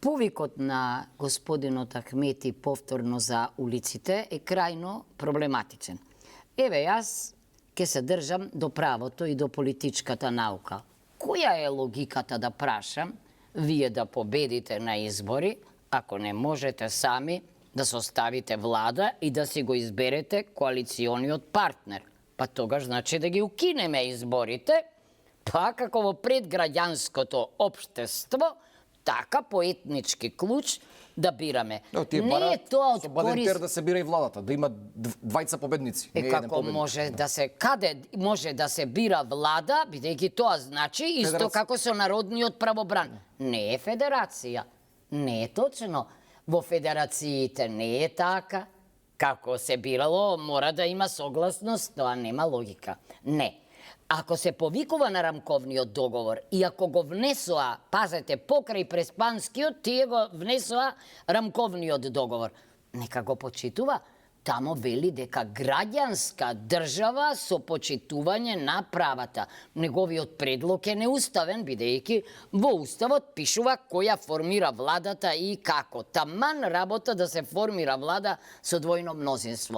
Повикот на господинот Ахмети повторно за улиците е крајно проблематичен. Еве, јас ќе се држам до правото и до политичката наука. Која е логиката да прашам вие да победите на избори, ако не можете сами да составите влада и да си го изберете коалициониот партнер? Па тогаш значи да ги укинеме изборите, па како во предграѓанското општество, така по етнички клуч да бираме. Не е тоа од корис... да се бира и владата, да има двајца победници. Како може да се може да се бира влада, бидејќи тоа значи исто како со народниот правобран. Не е федерација. Не е точно. Во федерациите не е така. Како се бирало, мора да има согласност, тоа нема логика. Не. Ако се повикува на рамковниот договор и ако го внесоа, пазете, покрај Преспанскиот, тие го внесоа рамковниот договор. Нека го почитува. Тамо вели дека граѓанска држава со почитување на правата. Неговиот предлог е неуставен, бидејќи во уставот пишува која формира владата и како. Таман работа да се формира влада со двојно мнозинство.